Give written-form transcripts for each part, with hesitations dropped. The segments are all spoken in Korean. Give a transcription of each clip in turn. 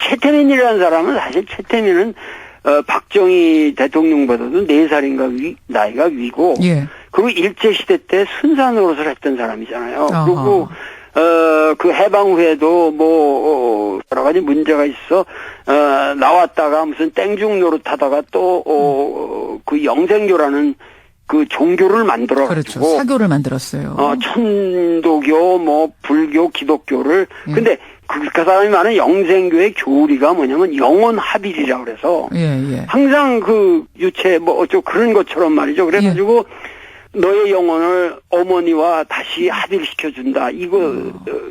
최태민이라는 사람은 사실 최태민은 박정희 대통령보다도 4살인가 나이가 위고, 예. 그리고 일제시대 때 순사 노릇을 했던 사람이잖아요. 어허. 그리고 그 해방 후에도 여러 가지 문제가 있어 나왔다가 무슨 땡중 노릇하다가 또 그 영생교라는 그 종교를 만들어 가지고, 그렇죠. 사교를 만들었어요. 천도교, 불교, 기독교를. 근데 그 사람이 말하는 영생교의 교리가 뭐냐면 영혼합일이라고 그래서, 예. 항상 그 유체 어쩌고 그런 것처럼 말이죠. 그래가지고 너의 영혼을 어머니와 다시 합일시켜준다.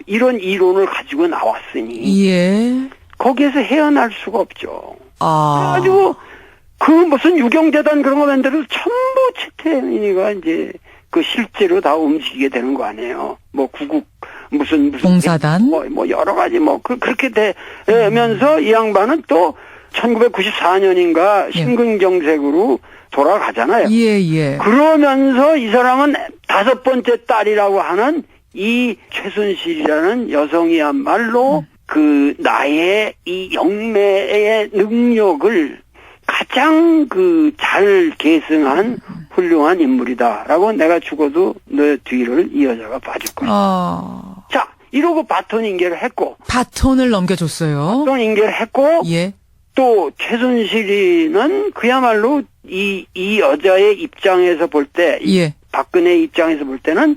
이런 이론을 가지고 나왔으니, 예. 거기에서 헤어날 수가 없죠. 아. 그래가지고 그 무슨 유경재단 그런 거 만들어도 전부 최태민이가 이제 그 실제로 다 움직이게 되는 거 아니에요. 구국 무슨 봉사단 여러 가지 그렇게 되면서 이 양반은 또 1994년인가 심근경색으로 돌아가잖아요. 예. 그러면서 이 사람은 5번째 딸이라고 하는 이 최순실이라는 여성이야말로 그 나의 이 영매의 능력을 가장 잘 계승한 훌륭한 인물이다라고, 내가 죽어도 너 뒤를 이 여자가 봐줄 거야. 자, 이러고 바톤 인계를 했고. 바톤을 넘겨줬어요. 바톤 인계를 했고. 예. 또 최순실이는 그야말로 이 여자의 입장에서 볼 때, 예. 박근혜 입장에서 볼 때는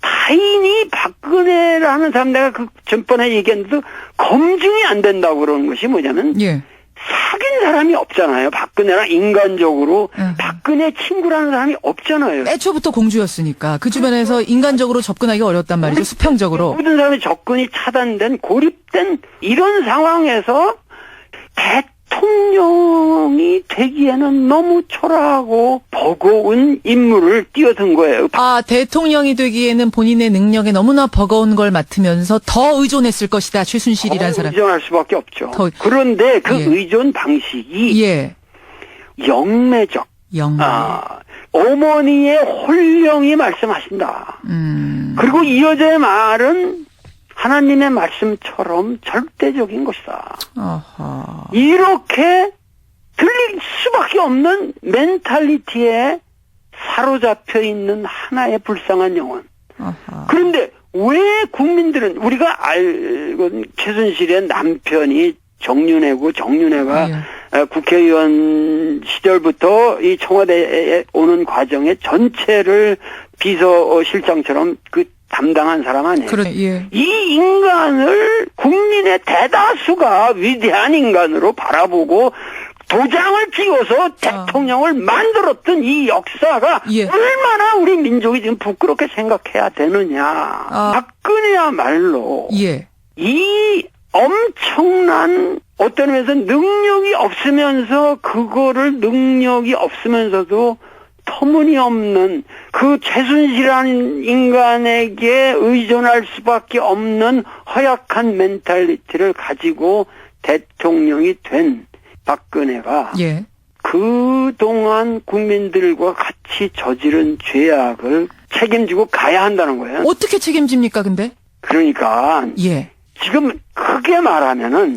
타인이 박근혜라는 사람, 내가 그 전번에 얘기했는데도 검증이 안 된다고 그러는 것이 뭐냐면, 예. 사귄 사람이 없잖아요. 박근혜랑 인간적으로 박근혜 친구라는 사람이 없잖아요. 애초부터 공주였으니까 그 주변에서 인간적으로 접근하기 어렵단 말이죠. 수평적으로. 모든 사람의 접근이 차단된, 고립된 이런 상황에서 대통령이 되기에는 너무 초라하고 버거운 임무를 뛰어든 거예요. 대통령이 되기에는 본인의 능력에 너무나 버거운 걸 맡으면서 더 의존했을 것이다. 최순실이라는 사람. 의존할 수밖에 없죠. 그런데 그 의존 방식이 영매적. 어머니의 홀령이 말씀하신다. 그리고 이 여자의 말은 하나님의 말씀처럼 절대적인 것이다. 아하. 이렇게 들릴 수밖에 없는 멘탈리티에 사로잡혀 있는 하나의 불쌍한 영혼. 아하. 그런데 왜 국민들은, 우리가 알고 최순실의 남편이 정윤회고, 정윤회가 국회의원 시절부터 이 청와대에 오는 과정의 전체를 비서실장처럼 담당한 사람 아니에요. 이 인간을 국민의 대다수가 위대한 인간으로 바라보고 도장을 찍어서 대통령을 만들었던 이 역사가 얼마나 우리 민족이 지금 부끄럽게 생각해야 되느냐. 박근혜야말로 이 엄청난 어떤 의미에서 능력이 없으면서 그거를 능력이 없으면서도 터무니없는 그 최순실한 인간에게 의존할 수밖에 없는 허약한 멘탈리티를 가지고 대통령이 된 박근혜가 그동안 국민들과 같이 저지른 죄악을 책임지고 가야 한다는 거예요. 어떻게 책임집니까, 근데? 그러니까 지금 크게 말하면은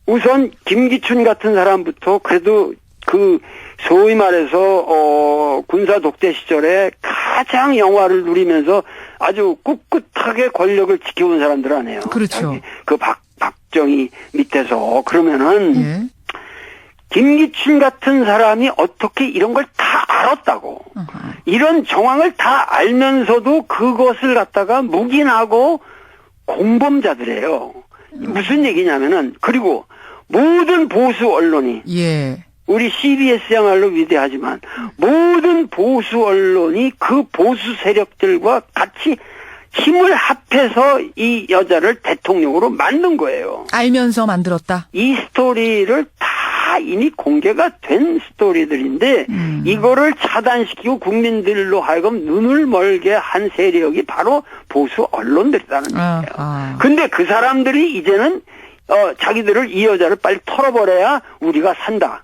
우선 김기춘 같은 사람부터 그래도 소위 말해서 군사 독재 시절에 가장 영화를 누리면서 아주 꿋꿋하게 권력을 지켜온 사람들 아니에요. 그렇죠. 박정희 밑에서. 그러면은 김기춘 같은 사람이 어떻게 이런 걸 다 알았다고. 이런 정황을 다 알면서도 그것을 갖다가 묵인하고 공범자들이에요. 무슨 얘기냐면은, 그리고 모든 보수 언론이 우리 CBS야말로 위대하지만 모든 보수 언론이 그 보수 세력들과 같이 힘을 합해서 이 여자를 대통령으로 만든 거예요. 알면서 만들었다. 이 스토리를 다 이미 공개가 된 스토리들인데 이거를 차단시키고 국민들로 하여금 눈을 멀게 한 세력이 바로 보수 언론들이라는 거예요. 근데 그 사람들이 이제는 자기들을, 이 여자를 빨리 털어버려야 우리가 산다.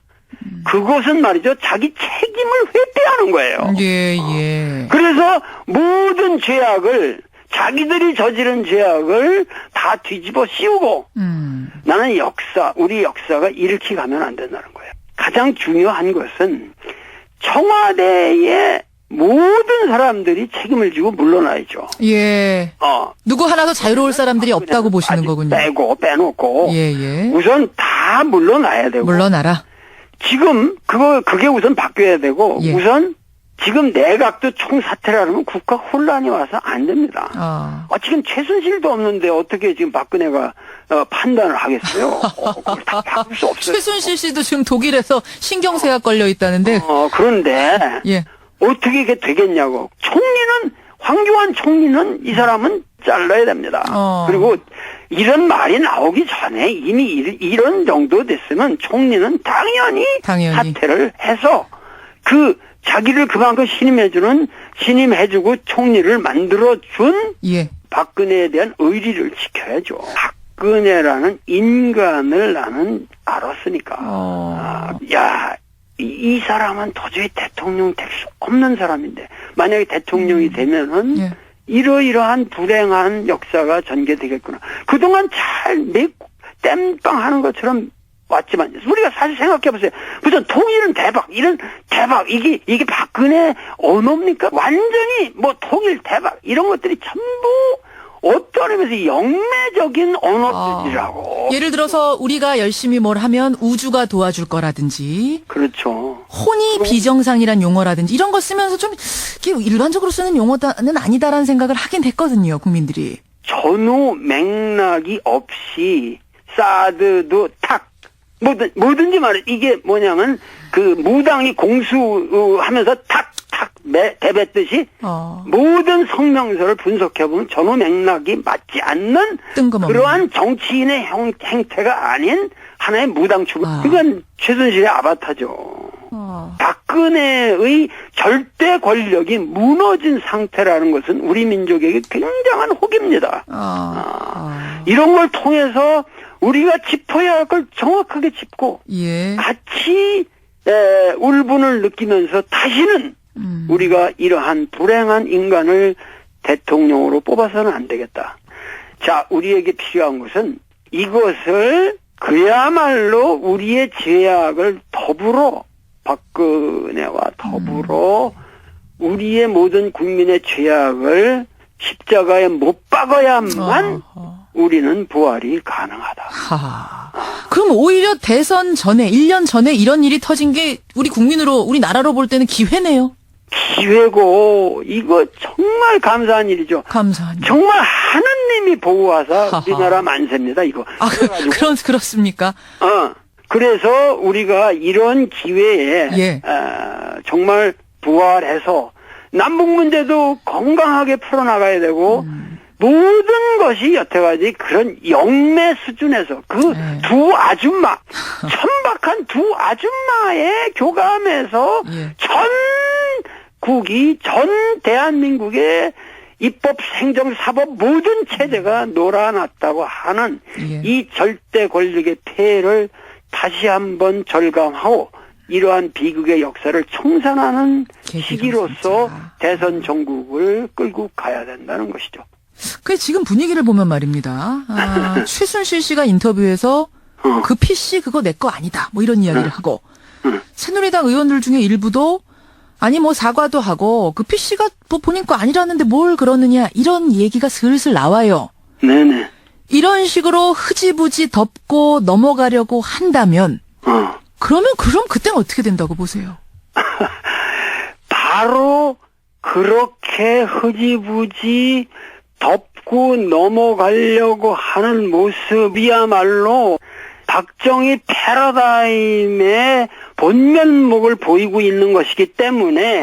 그것은 말이죠, 자기 책임을 회피하는 거예요. 예. 그래서 모든 죄악을 자기들이 저지른 죄악을 다 뒤집어 씌우고 나는 우리 역사가 이렇게 가면 안 된다는 거예요. 가장 중요한 것은 청와대의 모든 사람들이 책임을 지고 물러나야죠. 예. 누구 하나도 자유로울 사람들이 없다고 보시는 거군요. 빼놓고. 예. 우선 다 물러나야 되고. 물러나라. 지금 그게 우선 바뀌어야 되고 예. 우선 지금 내각도 총사퇴라면 국가 혼란이 와서 안 됩니다. 지금 최순실도 없는데 어떻게 지금 박근혜가 판단을 하겠어요? 그걸 다 바꿀 수 없어요. 최순실 씨도 지금 독일에서 신경쇠약 걸려 있다는데. 그런데 예. 어떻게 이게 되겠냐고. 황교안 총리는 이 사람은 잘라야 됩니다. 그리고 이런 말이 나오기 전에 이미 이런 정도 됐으면 총리는 당연히 사퇴를 해서 자기를 그만큼 신임해주고 총리를 만들어준 예. 박근혜에 대한 의리를 지켜야죠. 박근혜라는 인간을 나는 알았으니까. 이 사람은 도저히 대통령 될 수 없는 사람인데 만약에 대통령이 되면은 예. 이러이러한 불행한 역사가 전개되겠구나. 그동안 잘 땜빵 하는 것처럼 왔지만 우리가 사실 생각해보세요. 무슨 통일은 대박, 이게 박근혜 언어입니까? 완전히 통일 대박 이런 것들이 전부 어떤 의미에서 영매적인 언어들이라고. 예를 들어서 우리가 열심히 뭘 하면 우주가 도와줄 거라든지. 그렇죠. 혼이 비정상이란 용어라든지 이런 거 쓰면서 좀 일반적으로 쓰는 용어는 아니다라는 생각을 하긴 했거든요, 국민들이. 전후 맥락이 없이 사드도 뭐든지 말해. 이게 뭐냐면 무당이 공수하면서 대뱉듯이 모든 성명서를 분석해보면 전후 맥락이 맞지 않는 그러한 정치인의 행태가 아닌 하나의 무당추구. 그건 최순실의 아바타죠. 박근혜의 절대 권력이 무너진 상태라는 것은 우리 민족에게 굉장한 혹입니다. 이런 걸 통해서 우리가 짚어야 할 걸 정확하게 짚고 같이 울분을 느끼면서 다시는 우리가 이러한 불행한 인간을 대통령으로 뽑아서는 안 되겠다. 자, 우리에게 필요한 것은 이것을 그야말로 우리의 죄악을 박근혜와 더불어 우리의 모든 국민의 죄악을 십자가에 못 박아야만 우리는 부활이 가능하다. 그럼 오히려 대선 전에 1년 전에 이런 일이 터진 게 우리 나라로 볼 때는 기회네요. 기회고 이거 정말 감사한 일이죠. 정말 하느님이 보호하사 우리나라 만세입니다. 이거. 그렇습니까? 그래서 우리가 이런 기회에 정말 부활해서 남북 문제도 건강하게 풀어나가야 되고 모든 것이 여태까지 그런 영매 수준에서 두 아줌마 천박한 두 아줌마의 교감에서 전 대한민국의 입법, 행정, 사법 모든 체제가 놀아났다고 하는 이 절대 권력의 폐해를 다시 한번 절감하고 이러한 비극의 역사를 청산하는 시기로서 대선 정국을 끌고 가야 된다는 것이죠. 지금 분위기를 보면 말입니다. 최순실 씨가 인터뷰에서 그 PC 그거 내 거 아니다. 이런 이야기를 하고 새누리당 의원들 중에 일부도 사과도 하고 그 PC가 본인 거 아니라는데 뭘 그러느냐 이런 얘기가 슬슬 나와요. 네네. 이런 식으로 흐지부지 덮고 넘어가려고 한다면 그럼 그때는 어떻게 된다고 보세요? 바로 그렇게 흐지부지 덮고 넘어가려고 하는 모습이야말로 박정희 패러다임의 본면목을 보이고 있는 것이기 때문에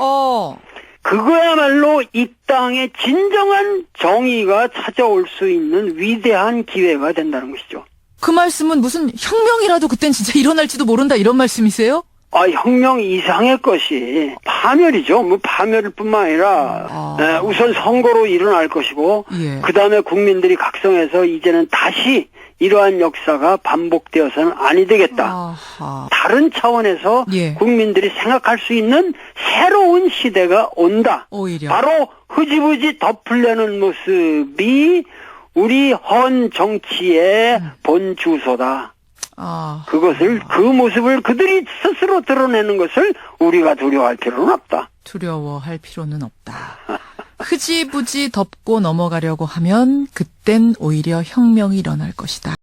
그거야말로 이 땅에 진정한 정의가 찾아올 수 있는 위대한 기회가 된다는 것이죠. 그 말씀은 무슨 혁명이라도 그땐 진짜 일어날지도 모른다 이런 말씀이세요? 혁명 이상의 것이 파멸이죠. 파멸일 뿐만 아니라 우선 선거로 일어날 것이고 그다음에 국민들이 각성해서 이제는 다시 이러한 역사가 반복되어서는 아니 되겠다. 아하. 다른 차원에서 예. 국민들이 생각할 수 있는 새로운 시대가 온다. 오히려. 바로 흐지부지 덮으려는 모습이 우리 헌 정치의 본 주소다. 아. 그 모습을 그들이 스스로 드러내는 것을 우리가 두려워할 필요는 없다. 두려워할 필요는 없다. 흐지부지 덮고 넘어가려고 하면 그땐 오히려 혁명이 일어날 것이다.